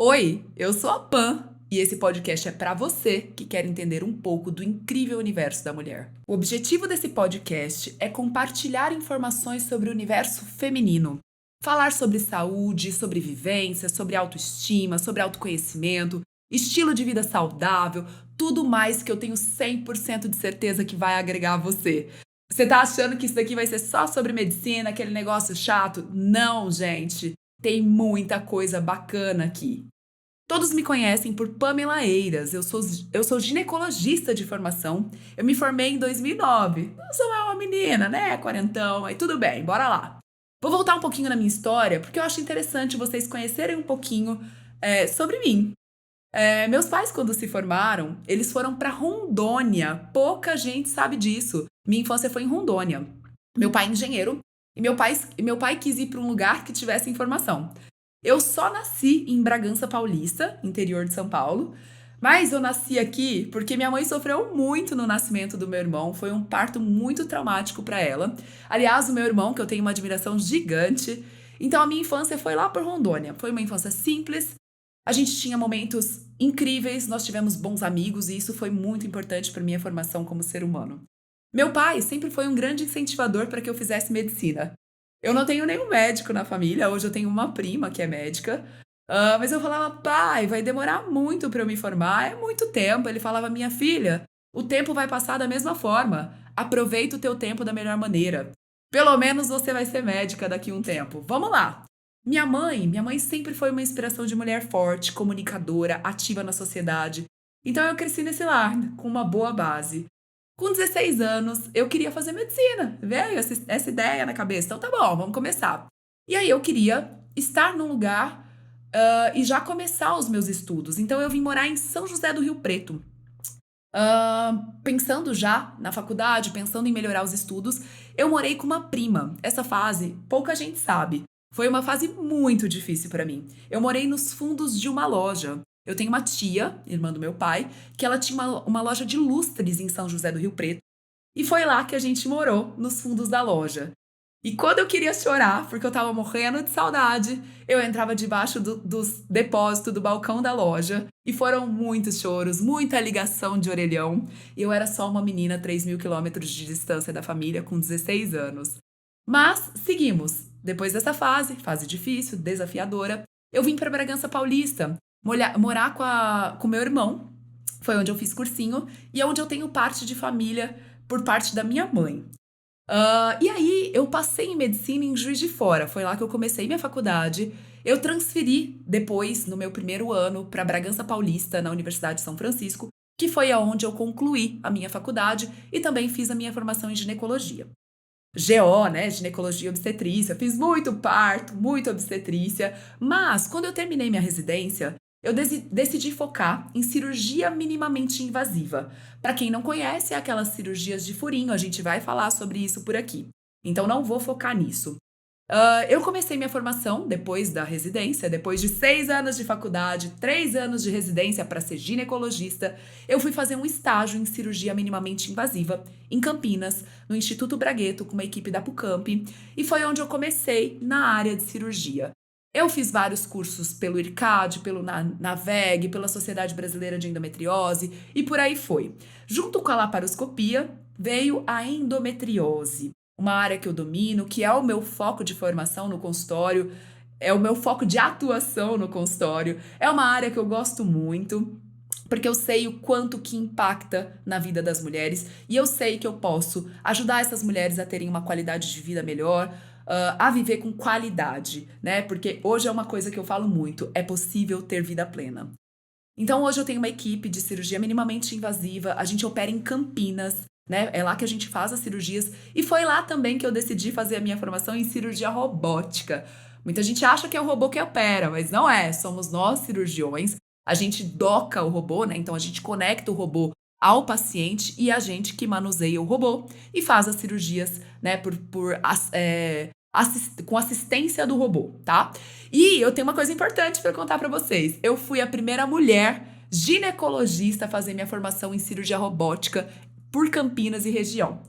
Oi, eu sou a Pan e esse podcast é para você que quer entender um pouco do incrível universo da mulher. O objetivo desse podcast é compartilhar informações sobre o universo feminino, falar sobre saúde, sobre vivência, sobre autoestima, sobre autoconhecimento, estilo de vida saudável, tudo mais que eu tenho 100% de certeza que vai agregar a você. Você tá achando que isso daqui vai ser só sobre medicina, aquele negócio chato? Não, gente. Tem muita coisa bacana aqui. Todos me conhecem por Pamela Eiras. Eu sou ginecologista de formação. Eu me formei em 2009. Não sou mais uma menina, né? Quarentão, aí tudo bem, bora lá. Vou voltar um pouquinho na minha história, porque eu acho interessante vocês conhecerem um pouquinho sobre mim. Meus pais, quando se formaram, eles foram para Rondônia. Pouca gente sabe disso. Minha infância foi em Rondônia. Meu pai é engenheiro e meu pai quis ir para um lugar que tivesse informação. Eu só nasci em Bragança Paulista, interior de São Paulo, mas eu nasci aqui porque minha mãe sofreu muito no nascimento do meu irmão, foi um parto muito traumático para ela. Aliás, o meu irmão, que eu tenho uma admiração gigante, então a minha infância foi lá por Rondônia. Foi uma infância simples, a gente tinha momentos incríveis, nós tivemos bons amigos e isso foi muito importante para minha formação como ser humano. Meu pai sempre foi um grande incentivador para que eu fizesse medicina. Eu não tenho nenhum médico na família, hoje eu tenho uma prima que é médica, mas eu falava, pai, vai demorar muito para eu me formar, é muito tempo. Ele falava, minha filha, o tempo vai passar da mesma forma, aproveita o teu tempo da melhor maneira. Pelo menos você vai ser médica daqui a um tempo. Vamos lá! Minha mãe sempre foi uma inspiração de mulher forte, comunicadora, ativa na sociedade. Então eu cresci nesse lar, com uma boa base. Com 16 anos, eu queria fazer medicina. Veio essa ideia na cabeça. Então tá bom, vamos começar. E aí eu queria estar num lugar e já começar os meus estudos. Então eu vim morar em São José do Rio Preto. Pensando já na faculdade, pensando em melhorar os estudos, eu morei com uma prima. Essa fase, pouca gente sabe. Foi uma fase muito difícil para mim. Eu morei nos fundos de uma loja. Eu tenho uma tia, irmã do meu pai, que ela tinha uma loja de lustres em São José do Rio Preto. E foi lá que a gente morou, nos fundos da loja. E quando eu queria chorar, porque eu tava morrendo de saudade, eu entrava debaixo dos depósitos do balcão da loja. E foram muitos choros, muita ligação de orelhão. E eu era só uma menina a 3.000 quilômetros de distância da família, com 16 anos. Mas seguimos. Depois dessa fase difícil, desafiadora, eu vim para Bragança Paulista, morar com meu irmão. Foi onde eu fiz cursinho e é onde eu tenho parte de família por parte da minha mãe. E aí, eu passei em medicina em Juiz de Fora. Foi lá que eu comecei minha faculdade. Eu transferi depois, no meu primeiro ano, para Bragança Paulista, na Universidade de São Francisco, que foi aonde eu concluí a minha faculdade e também fiz a minha formação em ginecologia. GO, né? Ginecologia e obstetrícia. Fiz muito parto, muita obstetrícia. Mas, quando eu terminei minha residência, eu decidi focar em cirurgia minimamente invasiva. Para quem não conhece, é aquelas cirurgias de furinho. A gente vai falar sobre isso por aqui. Então, não vou focar nisso. Eu comecei minha formação depois da residência, depois de 6 anos de faculdade, 3 anos de residência para ser ginecologista, eu fui fazer um estágio em cirurgia minimamente invasiva em Campinas, no Instituto Bragueto, com uma equipe da Pucamp, e foi onde eu comecei na área de cirurgia. Eu fiz vários cursos pelo IRCAD, pelo NAVEG, pela Sociedade Brasileira de Endometriose e por aí foi. Junto com a laparoscopia, veio a endometriose, uma área que eu domino, que é o meu foco de formação no consultório, é o meu foco de atuação no consultório. É uma área que eu gosto muito, porque eu sei o quanto que impacta na vida das mulheres e eu sei que eu posso ajudar essas mulheres a terem uma qualidade de vida melhor, a viver com qualidade, né? Porque hoje é uma coisa que eu falo muito, é possível ter vida plena. Então, hoje eu tenho uma equipe de cirurgia minimamente invasiva, a gente opera em Campinas, né? É lá que a gente faz as cirurgias e foi lá também que eu decidi fazer a minha formação em cirurgia robótica. Muita gente acha que é o robô que opera, mas não é, somos nós cirurgiões. A gente doca o robô, né? Então a gente conecta o robô ao paciente e a gente que manuseia o robô e faz as cirurgias, né, com assistência do robô, tá? E eu tenho uma coisa importante para contar para vocês. Eu fui a primeira mulher ginecologista a fazer minha formação em cirurgia robótica por Campinas e região.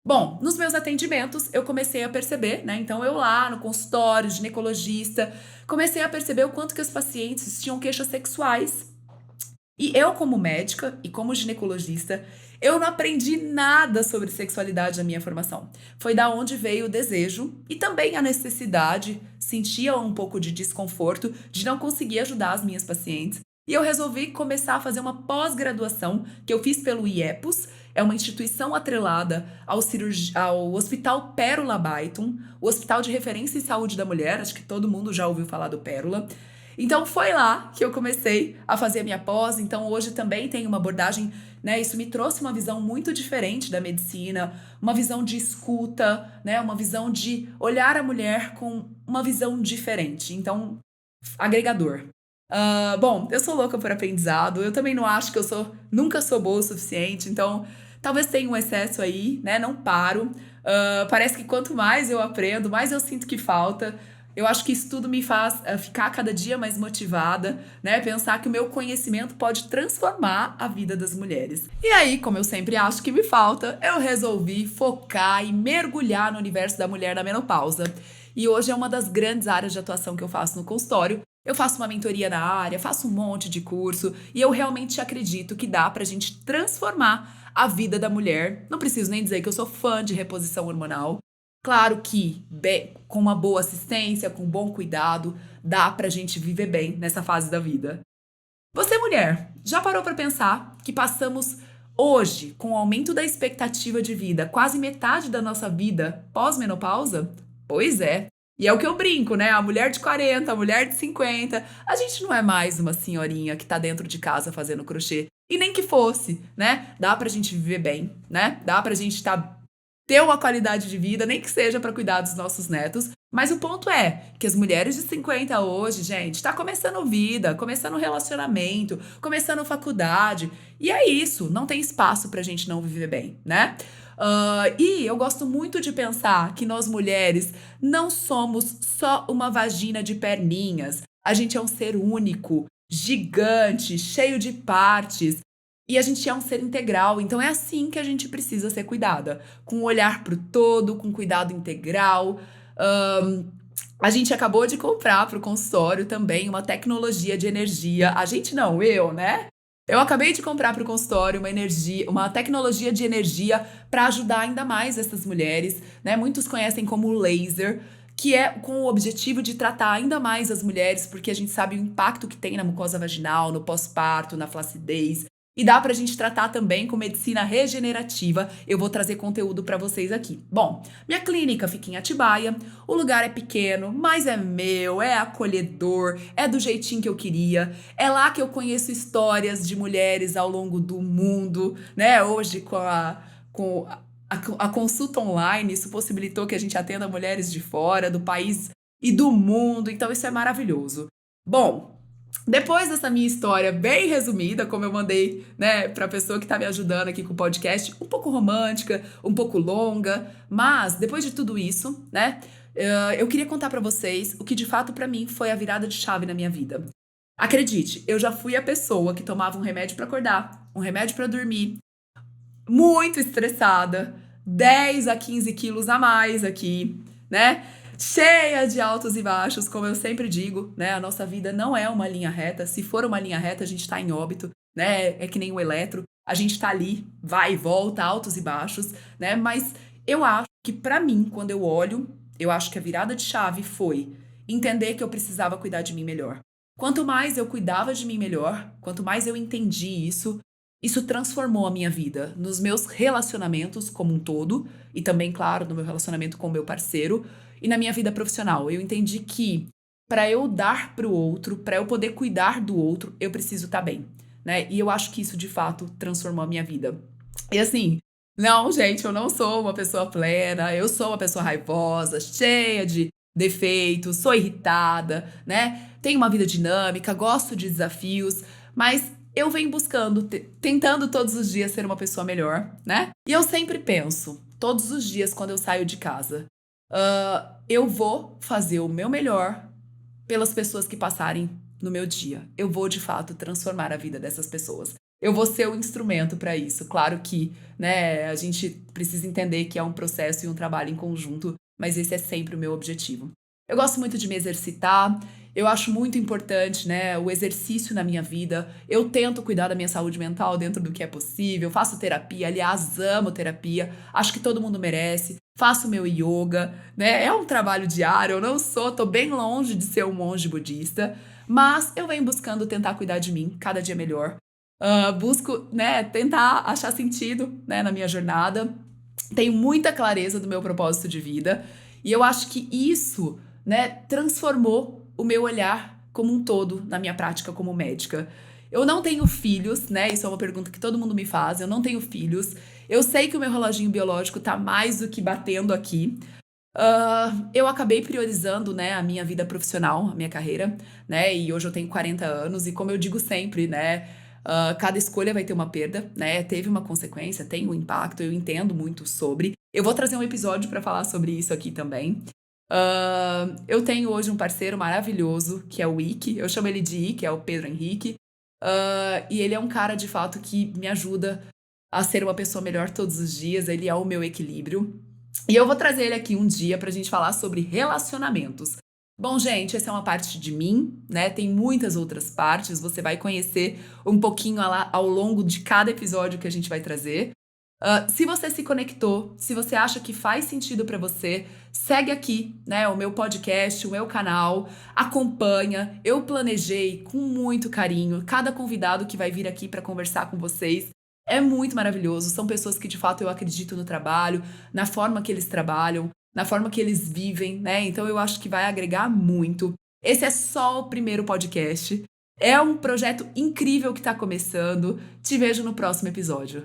Bom, nos meus atendimentos eu comecei a perceber, né? Então eu lá no consultório, ginecologista, comecei a perceber o quanto que os pacientes tinham queixas sexuais. E eu, como médica e como ginecologista, eu não aprendi nada sobre sexualidade na minha formação. Foi da onde veio o desejo e também a necessidade, sentia um pouco de desconforto de não conseguir ajudar as minhas pacientes. E eu resolvi começar a fazer uma pós-graduação que eu fiz pelo IEPUS, é uma instituição atrelada ao Hospital Pérola Byton, o Hospital de Referência em Saúde da Mulher, acho que todo mundo já ouviu falar do Pérola. Então foi lá que eu comecei a fazer a minha pós, então hoje também tem uma abordagem, né? Isso me trouxe uma visão muito diferente da medicina, uma visão de escuta, né? Uma visão de olhar a mulher com uma visão diferente. Então, agregador. Bom, eu sou louca por aprendizado, eu também não acho que nunca sou boa o suficiente, então talvez tenha um excesso aí, né? Não paro. Parece que quanto mais eu aprendo, mais eu sinto que falta. Eu acho que isso tudo me faz ficar cada dia mais motivada, né? Pensar que o meu conhecimento pode transformar a vida das mulheres. E aí, como eu sempre acho que me falta, eu resolvi focar e mergulhar no universo da mulher na menopausa. E hoje é uma das grandes áreas de atuação que eu faço no consultório. Eu faço uma mentoria na área, faço um monte de curso e eu realmente acredito que dá pra gente transformar a vida da mulher. Não preciso nem dizer que eu sou fã de reposição hormonal. Claro que com uma boa assistência, com bom cuidado, dá pra gente viver bem nessa fase da vida. Você, mulher, já parou pra pensar que passamos hoje, com o aumento da expectativa de vida, quase metade da nossa vida pós-menopausa? Pois é. E é o que eu brinco, né? A mulher de 40, a mulher de 50, a gente não é mais uma senhorinha que tá dentro de casa fazendo crochê. E nem que fosse, né? Dá pra gente viver bem, né? Dá pra gente ter uma qualidade de vida, nem que seja para cuidar dos nossos netos. Mas o ponto é que as mulheres de 50 hoje, gente, tá começando vida, começando relacionamento, começando faculdade. E é isso, não tem espaço pra gente não viver bem, né? E eu gosto muito de pensar que nós mulheres não somos só uma vagina de perninhas. A gente é um ser único, gigante, cheio de partes. E a gente é um ser integral, então é assim que a gente precisa ser cuidada, com um olhar pro todo, com cuidado integral. Ahn, a gente acabou de comprar para o consultório também uma tecnologia de energia. A gente não, eu, né? Eu acabei de comprar para o consultório uma tecnologia de energia para ajudar ainda mais essas mulheres, né? Muitos conhecem como laser, que é com o objetivo de tratar ainda mais as mulheres, porque a gente sabe o impacto que tem na mucosa vaginal, no pós-parto, na flacidez. E dá pra gente tratar também com medicina regenerativa. Eu vou trazer conteúdo pra vocês aqui. Bom, minha clínica fica em Atibaia. O lugar é pequeno, mas é meu, é acolhedor, é do jeitinho que eu queria. É lá que eu conheço histórias de mulheres ao longo do mundo, né? Hoje com a consulta online, isso possibilitou que a gente atenda mulheres de fora, do país e do mundo. Então isso é maravilhoso. Bom, depois dessa minha história bem resumida, como eu mandei, né, pra pessoa que tá me ajudando aqui com o podcast, um pouco romântica, um pouco longa, mas depois de tudo isso, né, eu queria contar pra vocês o que de fato pra mim foi a virada de chave na minha vida. Acredite, eu já fui a pessoa que tomava um remédio pra acordar, um remédio pra dormir, muito estressada, 10 a 15 quilos a mais aqui, né? Cheia de altos e baixos, como eu sempre digo, né? A nossa vida não é uma linha reta. Se for uma linha reta, a gente tá em óbito, né? É que nem o eletro. A gente tá ali, vai e volta, altos e baixos, né? Mas eu acho que pra mim, quando eu olho, eu acho que a virada de chave foi entender que eu precisava cuidar de mim melhor. Quanto mais eu cuidava de mim melhor, quanto mais eu entendi isso transformou a minha vida nos meus relacionamentos como um todo e também, claro, no meu relacionamento com o meu parceiro e na minha vida profissional. Eu entendi que para eu dar para o outro, para eu poder cuidar do outro, eu preciso estar bem, né? E eu acho que isso de fato transformou a minha vida. E assim, não, gente, eu não sou uma pessoa plena, eu sou uma pessoa raivosa, cheia de defeitos, sou irritada, né? Tenho uma vida dinâmica, gosto de desafios, mas eu venho buscando, tentando todos os dias ser uma pessoa melhor, né? E eu sempre penso, todos os dias quando eu saio de casa, eu vou fazer o meu melhor pelas pessoas que passarem no meu dia. Eu vou, de fato, transformar a vida dessas pessoas. eu vou ser o instrumento para isso. Claro que, né, a gente precisa entender que é um processo e um trabalho em conjunto, mas esse é sempre o meu objetivo. Eu gosto muito de me exercitar, eu acho muito importante, né, o exercício na minha vida. Eu tento cuidar da minha saúde mental dentro do que é possível, faço terapia, aliás, amo terapia, acho que todo mundo merece. Faço meu yoga, né? É um trabalho diário, eu não sou, tô bem longe de ser um monge budista, mas eu venho buscando tentar cuidar de mim cada dia melhor. Busco, né, tentar achar sentido, né, na minha jornada. Tenho muita clareza do meu propósito de vida e eu acho que isso, né, transformou o meu olhar como um todo na minha prática como médica. Eu não tenho filhos, né? Isso é uma pergunta que todo mundo me faz. Eu não tenho filhos. Eu sei que o meu reloginho biológico tá mais do que batendo aqui. Eu acabei priorizando, né, a minha vida profissional, a minha carreira, né? E hoje eu tenho 40 anos e como eu digo sempre, né, cada escolha vai ter uma perda, né? Teve uma consequência, tem um impacto, eu entendo muito sobre. Eu vou trazer um episódio para falar sobre isso aqui também. Eu tenho hoje um parceiro maravilhoso, que é o Ike. Eu chamo ele de Ike, é o Pedro Henrique. E ele é um cara, de fato, que me ajuda a ser uma pessoa melhor todos os dias. Ele é o meu equilíbrio. E eu vou trazer ele aqui um dia pra gente falar sobre relacionamentos. Bom, gente, essa é uma parte de mim, né? Tem muitas outras partes. Você vai conhecer um pouquinho ao longo de cada episódio que a gente vai trazer. Se você se conectou, se você acha que faz sentido pra você, segue aqui, né, o meu podcast, o meu canal, acompanha. Eu planejei com muito carinho cada convidado que vai vir aqui pra conversar com vocês. É muito maravilhoso, são pessoas que de fato eu acredito no trabalho, na forma que eles trabalham, na forma que eles vivem, né? Então eu acho que vai agregar muito. Esse é só o primeiro podcast. É um projeto incrível que tá começando. Te vejo no próximo episódio.